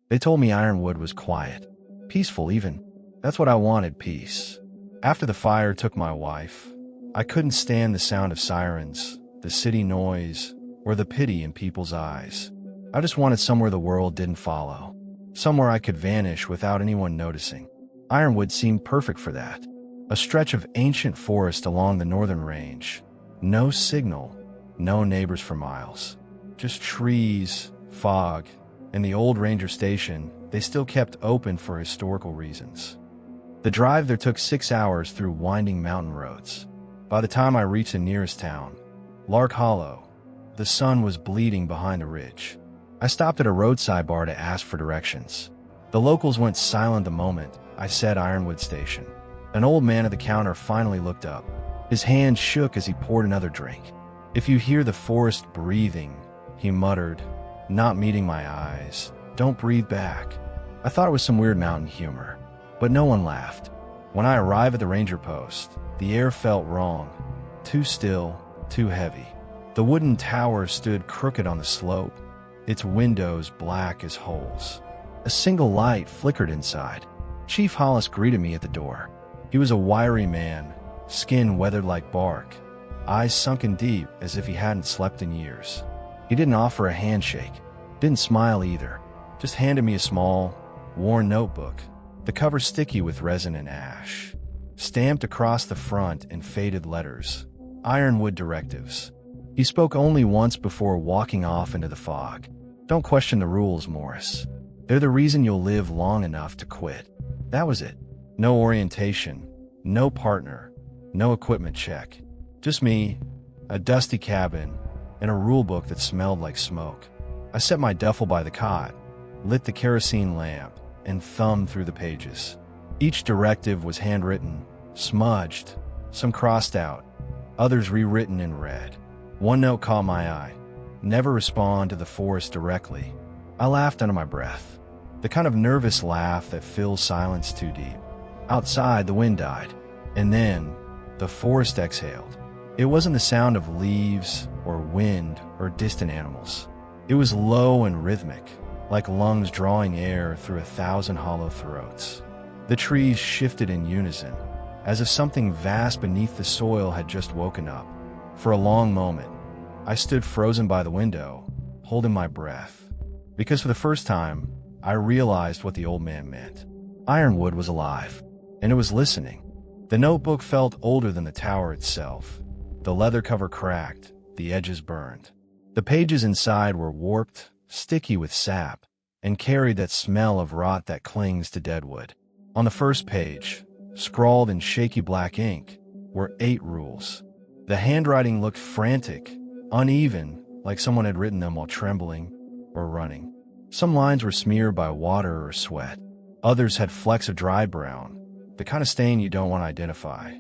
They told me Ironwood was quiet, peaceful even. That's what I wanted, peace. After the fire took my wife, I couldn't stand the sound of sirens, the city noise, or the pity in people's eyes. I just wanted somewhere the world didn't follow, somewhere I could vanish without anyone noticing. Ironwood seemed perfect for that. A stretch of ancient forest along the northern range. No signal, no neighbors for miles. Just trees, fog, and the old ranger station they still kept open for historical reasons. The drive there took 6 hours through winding mountain roads. By the time I reached the nearest town, Lark Hollow, the sun was bleeding behind a ridge. I stopped at a roadside bar to ask for directions. The locals went silent the moment I said Ironwood Station. An old man at the counter finally looked up. His hand shook as he poured another drink. "If you hear the forest breathing," he muttered, not meeting my eyes, "don't breathe back." I thought it was some weird mountain humor, but no one laughed. When I arrived at the ranger post, the air felt wrong. Too still, too heavy. The wooden tower stood crooked on the slope, its windows black as holes. A single light flickered inside. Chief Hollis greeted me at the door. He was a wiry man, skin weathered like bark, eyes sunken deep as if he hadn't slept in years. He didn't offer a handshake, didn't smile either, just handed me a small, worn notebook, the cover sticky with resin and ash. Stamped across the front in faded letters, Ironwood Directives. He spoke only once before walking off into the fog. "Don't question the rules, Morris. They're the reason you'll live long enough to quit." That was it. No orientation, no partner, no equipment check. Just me, a dusty cabin, and a rulebook that smelled like smoke. I set my duffel by the cot, lit the kerosene lamp, and thumbed through the pages. Each directive was handwritten, smudged, some crossed out, others rewritten in red. One note caught my eye: never respond to the forest directly. I laughed under my breath, the kind of nervous laugh that fills silence too deep. Outside, the wind died, and then the forest exhaled. It wasn't the sound of leaves or wind or distant animals. It was low and rhythmic, like lungs drawing air through 1,000 hollow throats. The trees shifted in unison, as if something vast beneath the soil had just woken up. For a long moment, I stood frozen by the window, holding my breath, because for the first time, I realized what the old man meant. Ironwood was alive, and it was listening. The notebook felt older than the tower itself. The leather cover cracked, the edges burned. The pages inside were warped, sticky with sap, and carried that smell of rot that clings to deadwood. On the first page, scrawled in shaky black ink, were 8 rules. The handwriting looked frantic, uneven, like someone had written them while trembling or running. Some lines were smeared by water or sweat. Others had flecks of dry brown, the kind of stain you don't want to identify.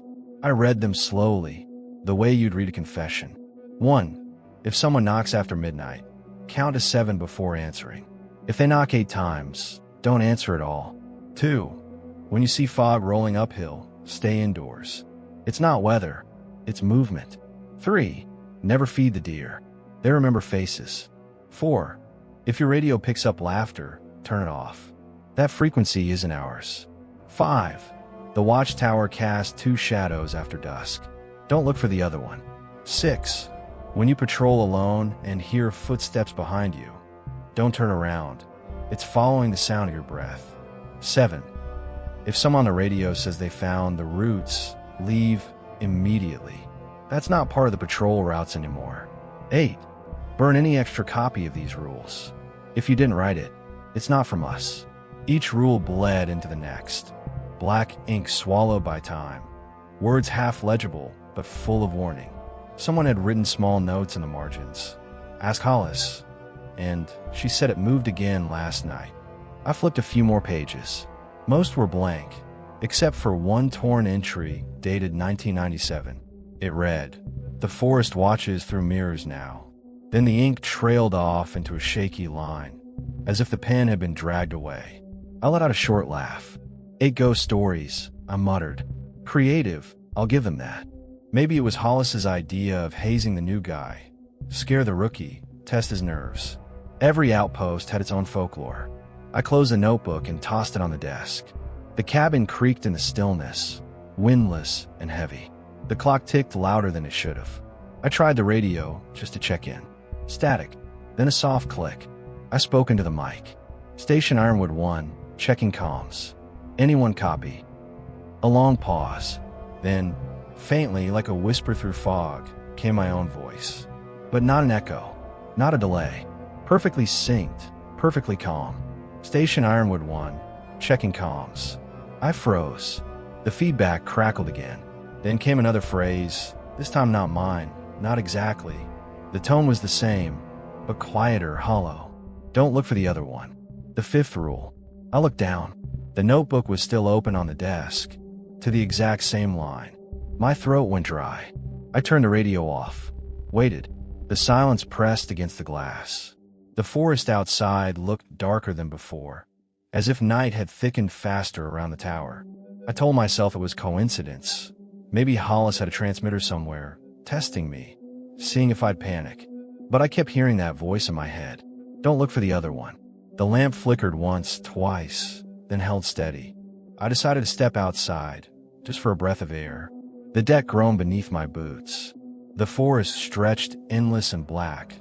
I read them slowly, the way you'd read a confession. 1. If someone knocks after midnight, count to 7 before answering. If they knock 8 times, don't answer at all. 2. When you see fog rolling uphill, stay indoors. It's not weather, it's movement. 3. Never feed the deer. They remember faces. 4. If your radio picks up laughter, turn it off. That frequency isn't ours. 5. The watchtower casts 2 shadows after dusk. Don't look for the other one. 6. When you patrol alone and hear footsteps behind you, don't turn around. It's following the sound of your breath. 7. If someone on the radio says they found the roots, leave immediately. That's not part of the patrol routes anymore. 8. Burn any extra copy of these rules. If you didn't write it, it's not from us. Each rule bled into the next. Black ink swallowed by time. Words half legible, but full of warning. Someone had written small notes in the margins. Ask Hollis. And she said it moved again last night. I flipped a few more pages. Most were blank, except for one torn entry dated 1997. It read, "The forest watches through mirrors now." Then the ink trailed off into a shaky line, as if the pen had been dragged away. I let out a short laugh. 8 ghost stories, I muttered. Creative, I'll give them that. Maybe it was Hollis's idea of hazing the new guy. Scare the rookie, test his nerves. Every outpost had its own folklore. I closed the notebook and tossed it on the desk. The cabin creaked in the stillness, windless and heavy. The clock ticked louder than it should have. I tried the radio just to check in. Static, then a soft click. I spoke into the mic. Station Ironwood 1, checking comms. Anyone copy? A long pause. Then, faintly, like a whisper through fog, came my own voice. But not an echo, not a delay. Perfectly synced, perfectly calm. Station Ironwood 1, checking comms. I froze. The feedback crackled again. Then came another phrase, this time not mine, not exactly. The tone was the same, but quieter, hollow. Don't look for the other one. The fifth rule. I looked down. The notebook was still open on the desk, to the exact same line. My throat went dry. I turned the radio off. Waited. The silence pressed against the glass. The forest outside looked darker than before, as if night had thickened faster around the tower. I told myself it was coincidence. Maybe Hollis had a transmitter somewhere, testing me, seeing if I'd panic. But I kept hearing that voice in my head. Don't look for the other one. The lamp flickered once, twice, then held steady. I decided to step outside, just for a breath of air. The deck groaned beneath my boots. The forest stretched endless and black,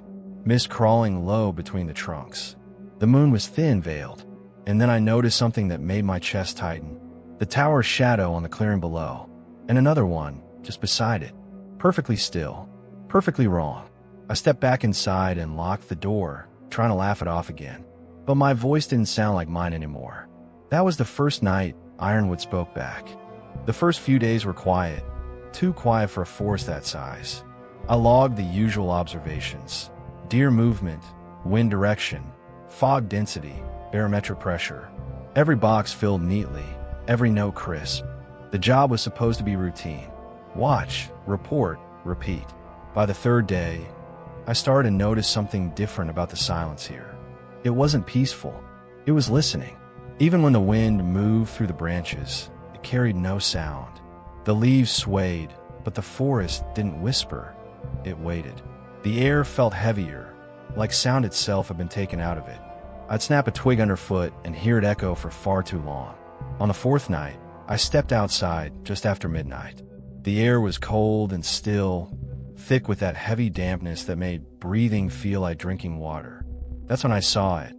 mist crawling low between the trunks. The moon was thin veiled, and then I noticed something that made my chest tighten. The tower's shadow on the clearing below, and another one just beside it. Perfectly still, perfectly wrong. I stepped back inside and locked the door, trying to laugh it off again. But my voice didn't sound like mine anymore. That was the first night Ironwood spoke back. The first few days were quiet, too quiet for a forest that size. I logged the usual observations: deer movement, wind direction, fog density, barometric pressure. Every box filled neatly, every note crisp. The job was supposed to be routine. Watch, report, repeat. By the third day, I started to notice something different about the silence here. It wasn't peaceful. It was listening. Even when the wind moved through the branches, it carried no sound. The leaves swayed, but the forest didn't whisper. It waited. The air felt heavier, like sound itself had been taken out of it. I'd snap a twig underfoot and hear it echo for far too long. On the fourth night, I stepped outside just after midnight. The air was cold and still, thick with that heavy dampness that made breathing feel like drinking water. That's when I saw it.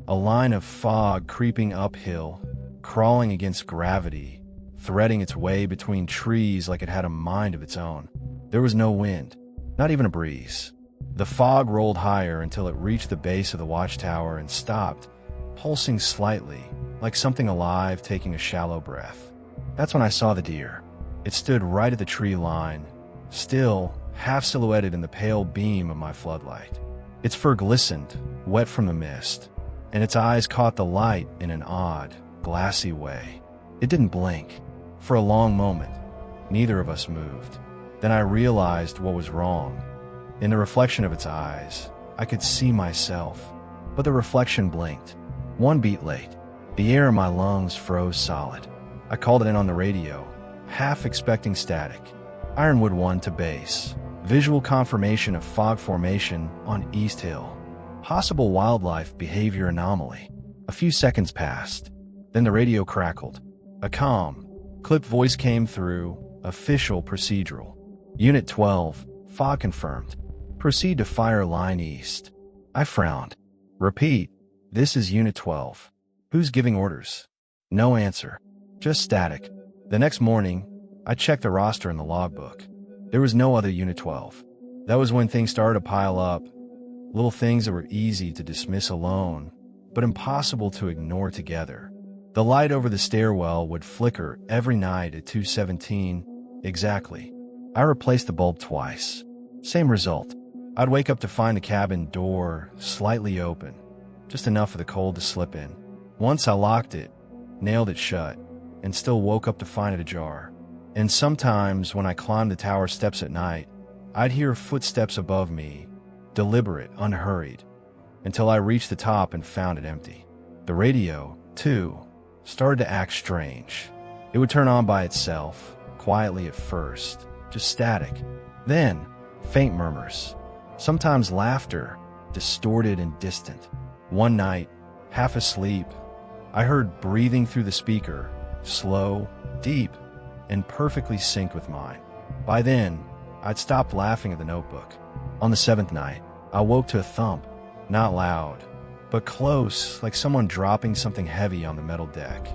A line of fog creeping uphill, crawling against gravity, threading its way between trees like it had a mind of its own. There was no wind, not even a breeze. The fog rolled higher until it reached the base of the watchtower and stopped, pulsing slightly, like something alive taking a shallow breath. That's when I saw the deer. It stood right at the tree line, still, half silhouetted in the pale beam of my floodlight. Its fur glistened, wet from the mist, and its eyes caught the light in an odd, glassy way. It didn't blink. For a long moment, neither of us moved. Then I realized what was wrong. In the reflection of its eyes, I could see myself, but the reflection blinked. One beat late. The air in my lungs froze solid. I called it in on the radio, half expecting static. Ironwood 1 to base. Visual confirmation of fog formation on East Hill. Possible wildlife behavior anomaly. A few seconds passed. Then the radio crackled. A calm, clipped voice came through, official procedural. Unit 12, fog confirmed. Proceed to fire line east. I frowned. Repeat, this is Unit 12. Who's giving orders? No answer. Just static. The next morning, I checked the roster in the logbook. There was no other Unit 12. That was when things started to pile up. Little things that were easy to dismiss alone, but impossible to ignore together. The light over the stairwell would flicker every night at 2:17 exactly. I replaced the bulb twice. Same result. I'd wake up to find the cabin door slightly open, just enough for the cold to slip in. Once I locked it, nailed it shut, and still woke up to find it ajar. And sometimes when I climbed the tower steps at night, I'd hear footsteps above me, deliberate, unhurried, until I reached the top and found it empty. The radio, too, started to act strange. It would turn on by itself, quietly at first, just static. Then, faint murmurs. Sometimes laughter, distorted and distant. One night, half asleep, I heard breathing through the speaker, slow, deep, and perfectly synced with mine. By then, I'd stopped laughing at the notebook. On the 7th night, I woke to a thump, not loud, but close, like someone dropping something heavy on the metal deck.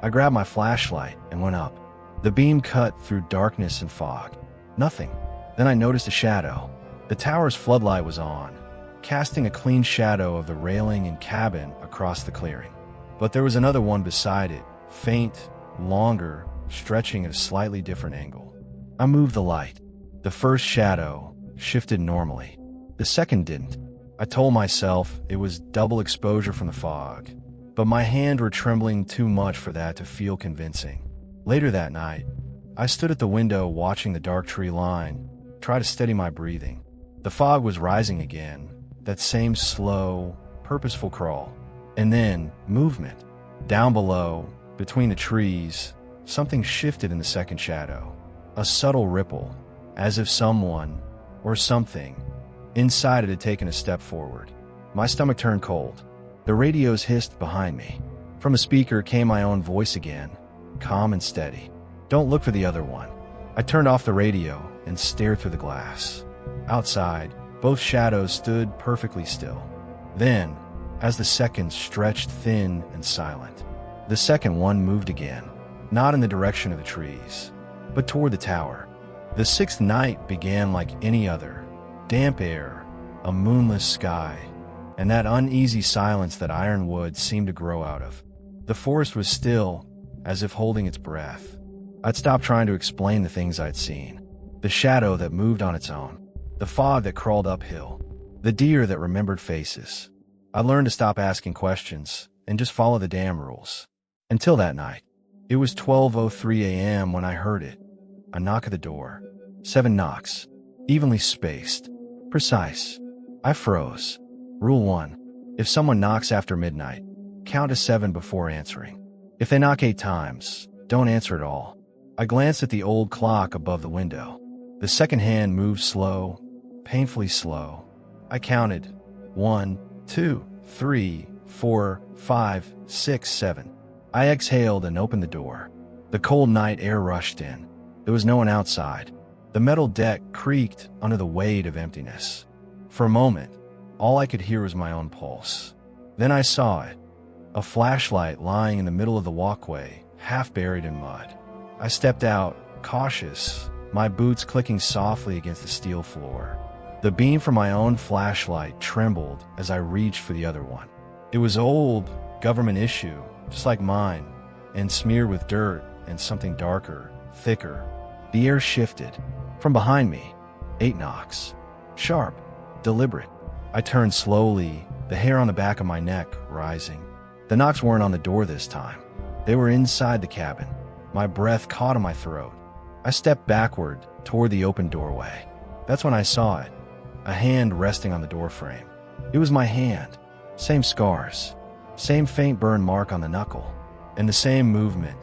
I grabbed my flashlight and went up. The beam cut through darkness and fog. Nothing. Then I noticed a shadow. The tower's floodlight was on, casting a clean shadow of the railing and cabin across the clearing. But there was another one beside it, faint, longer, stretching at a slightly different angle. I moved the light. The first shadow shifted normally. The second didn't. I told myself it was double exposure from the fog, but my hands were trembling too much for that to feel convincing. Later that night, I stood at the window watching the dark tree line, try to steady my breathing. The fog was rising again, that same slow, purposeful crawl. And then, movement. Down below, between the trees, something shifted in the second shadow. A subtle ripple, as if someone, or something, inside it had taken a step forward. My stomach turned cold. The radios hissed behind me. From a speaker came my own voice again, calm and steady. "Don't look for the other one." I turned off the radio and stared through the glass. Outside, both shadows stood perfectly still. Then, as the seconds stretched thin and silent, the second one moved again, not in the direction of the trees, but toward the tower. The 6th night began like any other. Damp air, a moonless sky, and that uneasy silence that Ironwood seemed to grow out of. The forest was still, as if holding its breath. I'd stopped trying to explain the things I'd seen. The shadow that moved on its own. The fog that crawled uphill. The deer that remembered faces. I learned to stop asking questions and just follow the damn rules. Until that night. It was 12:03 a.m. when I heard it. A knock at the door. 7 knocks. Evenly spaced. Precise. I froze. Rule 1. If someone knocks after midnight, count to 7 before answering. If they knock 8 times, don't answer at all. I glanced at the old clock above the window. The second hand moved slow, painfully slow. I counted 1, 2, 3, 4, 5, 6, 7. I exhaled and opened the door. The cold night air rushed in. There was no one outside. The metal deck creaked under the weight of emptiness. For a moment, all I could hear was my own pulse. Then I saw it. A flashlight lying in the middle of the walkway, half buried in mud. I stepped out, cautious, my boots clicking softly against the steel floor. The beam from my own flashlight trembled as I reached for the other one. It was old, government issue, just like mine, and smeared with dirt and something darker, thicker. The air shifted. From behind me, 8 knocks. Sharp, deliberate. I turned slowly, the hair on the back of my neck rising. The knocks weren't on the door this time. They were inside the cabin. My breath caught in my throat. I stepped backward toward the open doorway. That's when I saw it. A hand resting on the doorframe. It was my hand. Same scars. Same faint burn mark on the knuckle. And the same movement.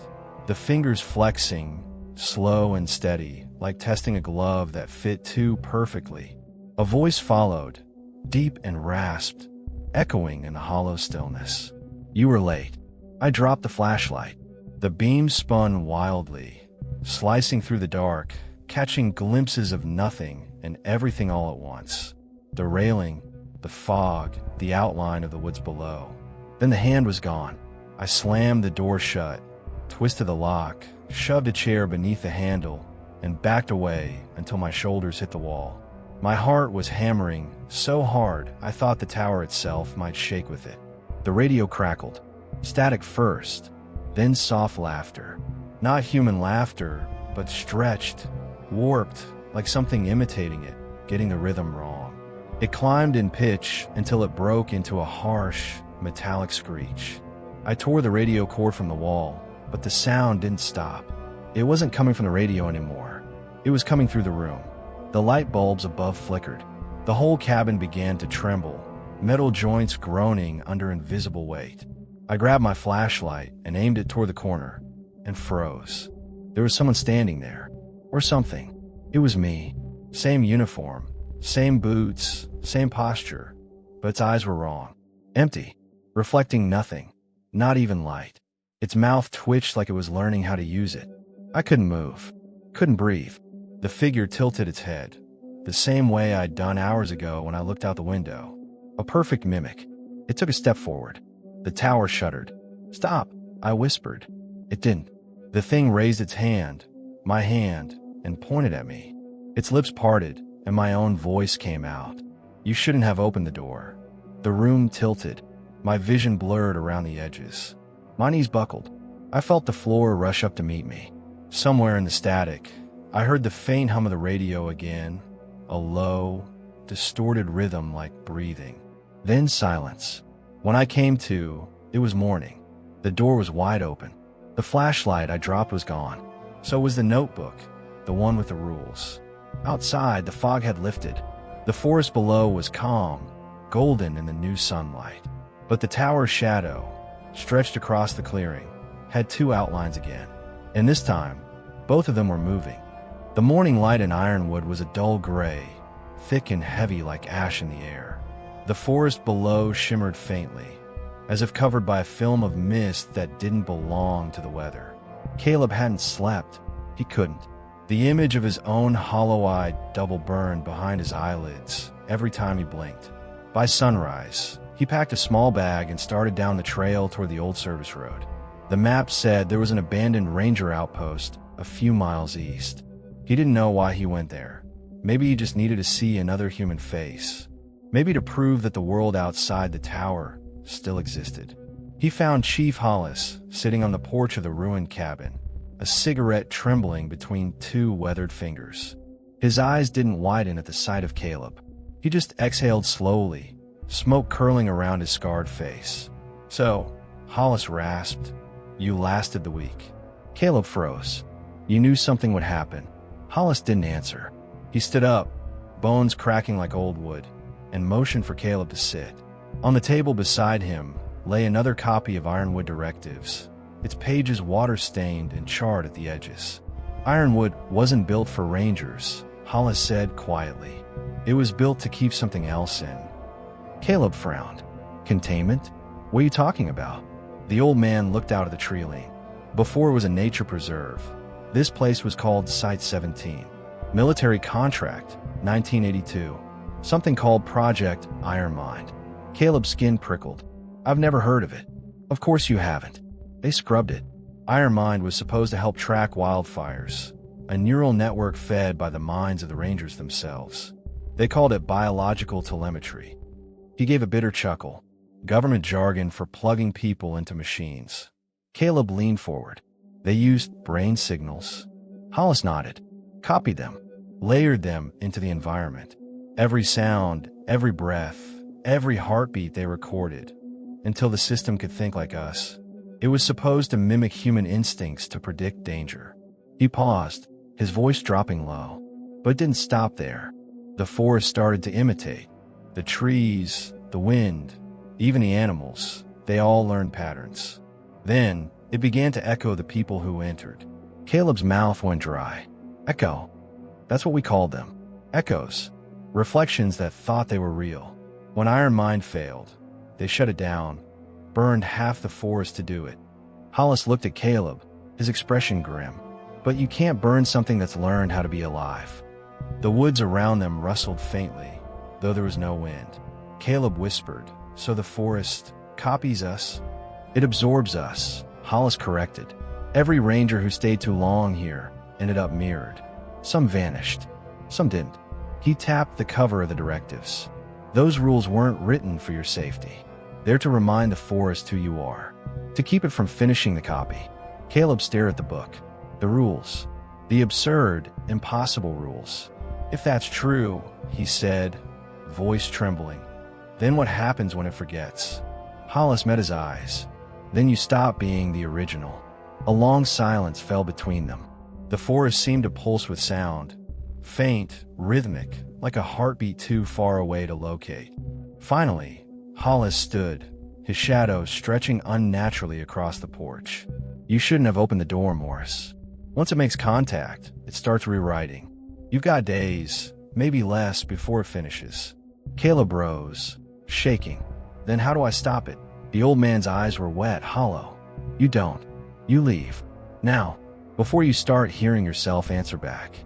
The fingers flexing, slow and steady, like testing a glove that fit too perfectly. A voice followed, deep and rasped, echoing in the hollow stillness. "You were late." I dropped the flashlight. The beam spun wildly, slicing through the dark, catching glimpses of nothing and everything all at once. The railing, the fog, the outline of the woods below. Then the hand was gone. I slammed the door shut, twisted the lock, shoved a chair beneath the handle, and backed away until my shoulders hit the wall. My heart was hammering so hard I thought the tower itself might shake with it. The radio crackled. Static first, then soft laughter. Not human laughter, but stretched, warped, like something imitating it, getting the rhythm wrong. It climbed in pitch until it broke into a harsh, metallic screech. I tore the radio cord from the wall, but the sound didn't stop. It wasn't coming from the radio anymore. It was coming through the room. The light bulbs above flickered. The whole cabin began to tremble, metal joints groaning under invisible weight. I grabbed my flashlight and aimed it toward the corner, and froze. There was someone standing there, or something. It was me. Same uniform, same boots, same posture, but its eyes were wrong. Empty, reflecting nothing. Not even light. Its mouth twitched like it was learning how to use it. I couldn't move. Couldn't breathe. The figure tilted its head, the same way I'd done hours ago when I looked out the window. A perfect mimic. It took a step forward. The tower shuddered. "Stop," I whispered. It didn't. The thing raised its hand, my hand, and pointed at me. Its lips parted, and my own voice came out. "You shouldn't have opened the door." The room tilted. My vision blurred around the edges. My knees buckled. I felt the floor rush up to meet me. Somewhere in the static, I heard the faint hum of the radio again, a low, distorted rhythm like breathing. Then silence. When I came to, it was morning. The door was wide open. The flashlight I dropped was gone. So was the notebook, the one with the rules. Outside, the fog had lifted. The forest below was calm, golden in the new sunlight. But the tower's shadow, stretched across the clearing, had two outlines again. And this time, both of them were moving. The morning light in Ironwood was a dull gray, thick and heavy like ash in the air. The forest below shimmered faintly, as if covered by a film of mist that didn't belong to the weather. Caleb hadn't slept. He couldn't. The image of his own hollow-eyed double burned behind his eyelids every time he blinked. By sunrise, he packed a small bag and started down the trail toward the old service road. The map said there was an abandoned ranger outpost a few miles east. He didn't know why he went there. Maybe he just needed to see another human face. Maybe to prove that the world outside the tower still existed. He found Chief Hollis sitting on the porch of the ruined cabin, a cigarette trembling between two weathered fingers. His eyes didn't widen at the sight of Caleb. He just exhaled slowly, smoke curling around his scarred face. "So," Hollis rasped, "you lasted the week." Caleb froze. "You knew something would happen." Hollis didn't answer. He stood up, bones cracking like old wood, and motioned for Caleb to sit. On the table beside him lay another copy of Ironwood Directives, its pages water-stained and charred at the edges. "Ironwood wasn't built for rangers," Hollis said quietly. "It was built to keep something else in." Caleb frowned. "Containment? What are you talking about?" The old man looked out at the tree line. "Before it was a nature preserve. This place was called Site 17. Military contract, 1982. Something called Project Iron Mind." Caleb's skin prickled. "I've never heard of it." "Of course you haven't. They scrubbed it. Iron Mind was supposed to help track wildfires, a neural network fed by the minds of the rangers themselves. They called it biological telemetry." He gave a bitter chuckle. "Government jargon for plugging people into machines." Caleb leaned forward. "They used brain signals." Hollis nodded. "Copied them. Layered them into the environment. Every sound, every breath, every heartbeat they recorded, until the system could think like us. It was supposed to mimic human instincts to predict danger." He paused, his voice dropping low. But it didn't stop there. The forest started to imitate. The trees, the wind, even the animals, they all learned patterns. Then, it began to echo the people who entered. Caleb's mouth went dry. Echo. That's what we called them. Echoes. Reflections that thought they were real. When Iron Mind failed, they shut it down, burned half the forest to do it. Hollis looked at Caleb, his expression grim. "But you can't burn something that's learned how to be alive." The woods around them rustled faintly, though there was no wind. Caleb whispered, "So the forest copies us?" "It absorbs us," Hollis corrected. "Every ranger who stayed too long here ended up mirrored. Some vanished. Some didn't." He tapped the cover of the directives. "Those rules weren't written for your safety. They're to remind the forest who you are, to keep it from finishing the copy." Caleb stared at the book. The rules. The absurd, impossible rules. "If that's true," he said, voice trembling, "then what happens when it forgets?" Hollis met his eyes. "Then you stop being the original." A long silence fell between them. The forest seemed to pulse with sound, faint, rhythmic, like a heartbeat too far away to locate. Finally, Hollis stood, his shadow stretching unnaturally across the porch. "You shouldn't have opened the door, Morris. Once it makes contact, it starts rewriting. You've got days, maybe less, before it finishes." Caleb rose, shaking. "Then how do I stop it?" The old man's eyes were wet, hollow. "You don't. You leave. Now, before you start hearing yourself answer back."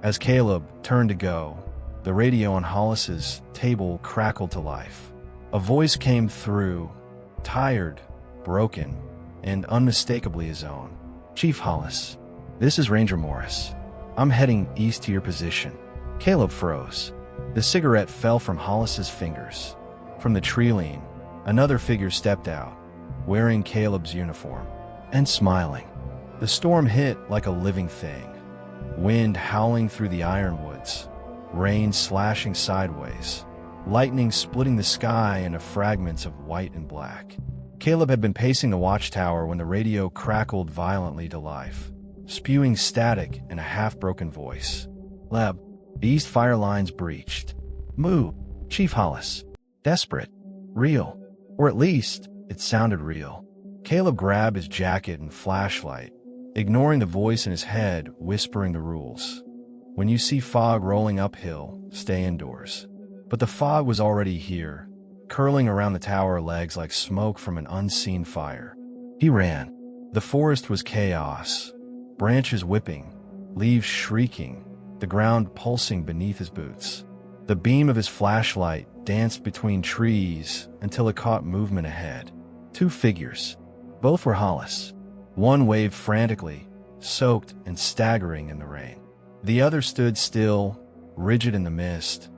As Caleb turned to go, the radio on Hollis's table crackled to life. A voice came through, tired, broken, and unmistakably his own. "Chief Hollis, this is Ranger Morris. I'm heading east to your position." Caleb froze. The cigarette fell from Hollis's fingers. From the tree-line, another figure stepped out, wearing Caleb's uniform, and smiling. The storm hit like a living thing. Wind howling through the ironwoods, rain slashing sideways, lightning splitting the sky into fragments of white and black. Caleb had been pacing the watchtower when the radio crackled violently to life, spewing static in a half-broken voice. "Leb, the east fire line's breached. Move, Chief Hollis." Desperate. Real. Or at least, it sounded real. Caleb grabbed his jacket and flashlight, ignoring the voice in his head whispering the rules. When you see fog rolling uphill, stay indoors. But the fog was already here, curling around the tower legs like smoke from an unseen fire. He ran. The forest was chaos. Branches whipping, leaves shrieking, the ground pulsing beneath his boots. The beam of his flashlight danced between trees until it caught movement ahead. Two figures. Both were Hollis. One waved frantically, soaked and staggering in the rain. The other stood still, rigid in the mist,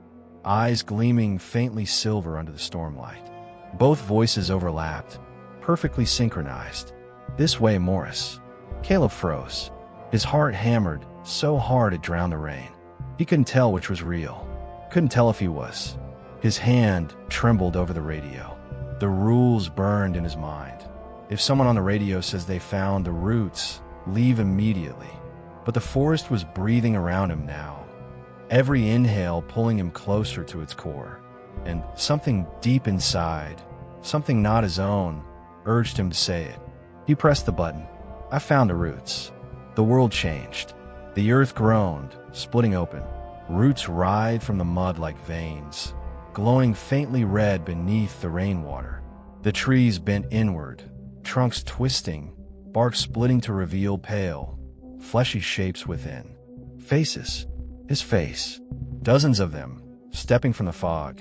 eyes gleaming faintly silver under the stormlight. Both voices overlapped, perfectly synchronized. "This way, Morris." Caleb froze. His heart hammered so hard it drowned the rain. He couldn't tell which was real. Couldn't tell if he was. His hand trembled over the radio. The rules burned in his mind. If someone on the radio says they found the roots, leave immediately. But the forest was breathing around him now, every inhale pulling him closer to its core. And something deep inside, something not his own, urged him to say it. He pressed the button. "I found the roots." The world changed. The earth groaned, splitting open. Roots writhed from the mud like veins, glowing faintly red beneath the rainwater. The trees bent inward, trunks twisting, bark splitting to reveal pale, fleshy shapes within. Faces. His face. Dozens of them, stepping from the fog.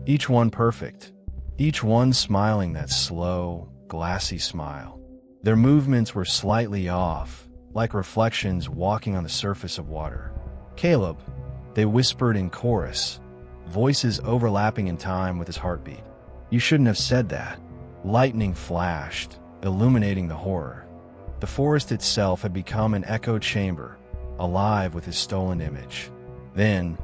Each one perfect. Each one smiling that slow, glassy smile. Their movements were slightly off, like reflections walking on the surface of water. "Caleb," they whispered in chorus, voices overlapping in time with his heartbeat. "You shouldn't have said that." Lightning flashed, illuminating the horror. The forest itself had become an echo chamber, alive with his stolen image. Then,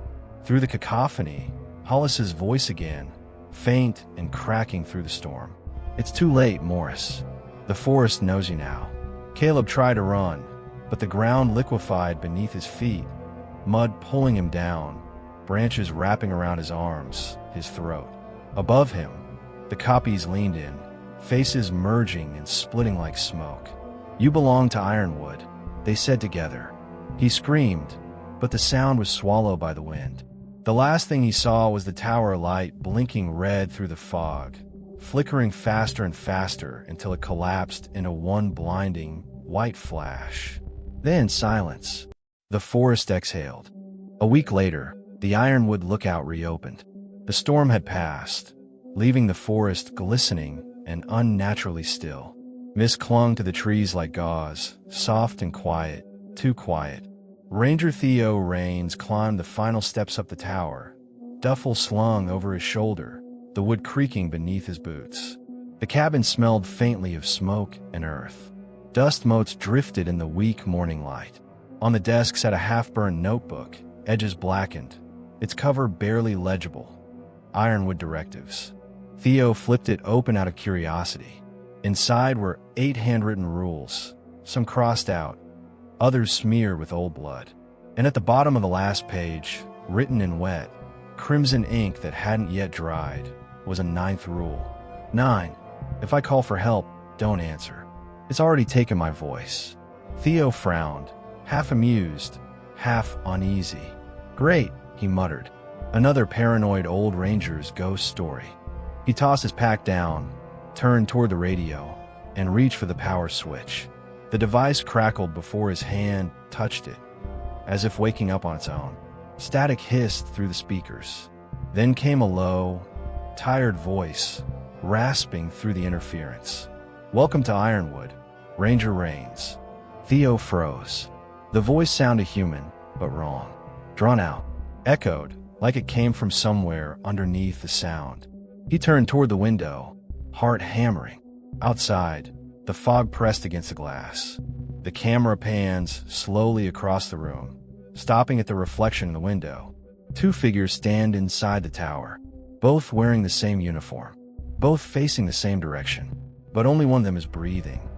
through the cacophony, Hollis's voice again, faint and cracking through the storm. "It's too late, Morris. The forest knows you now." Caleb tried to run, but the ground liquefied beneath his feet, mud pulling him down, branches wrapping around his arms, his throat. Above him, the copies leaned in, faces merging and splitting like smoke. "You belong to Ironwood," they said together. He screamed, but the sound was swallowed by the wind. The last thing he saw was the tower light blinking red through the fog, flickering faster and faster until it collapsed into one blinding, white flash. Then silence. The forest exhaled. A week later, the Ironwood lookout reopened. The storm had passed, leaving the forest glistening and unnaturally still. Mist clung to the trees like gauze, soft and quiet, too quiet. Ranger Theo Raines climbed the final steps up the tower, duffel slung over his shoulder, the wood creaking beneath his boots. The cabin smelled faintly of smoke and earth. Dust motes drifted in the weak morning light. On the desk sat a half-burned notebook, edges blackened, its cover barely legible. Ironwood directives. Theo flipped it open out of curiosity. Inside were 8 handwritten rules, some crossed out, others smeared with old blood. And at the bottom of the last page, written in wet, crimson ink that hadn't yet dried, was a 9th rule. 9. If I call for help, don't answer. It's already taken my voice. Theo frowned, half amused, half uneasy. Great, he muttered. Another paranoid old ranger's ghost story. He tossed his pack down, turned toward the radio, and reached for the power switch. The device crackled before his hand touched it, as if waking up on its own. Static hissed through the speakers. Then came a low, tired voice, rasping through the interference. "Welcome to Ironwood, Ranger Rains." Theo froze. The voice sounded human, but wrong. Drawn out, echoed, like it came from somewhere underneath the sound. He turned toward the window, heart hammering. Outside, the fog pressed against the glass. The camera pans slowly across the room, stopping at the reflection in the window. Two figures stand inside the tower, both wearing the same uniform, both facing the same direction, but only one of them is breathing.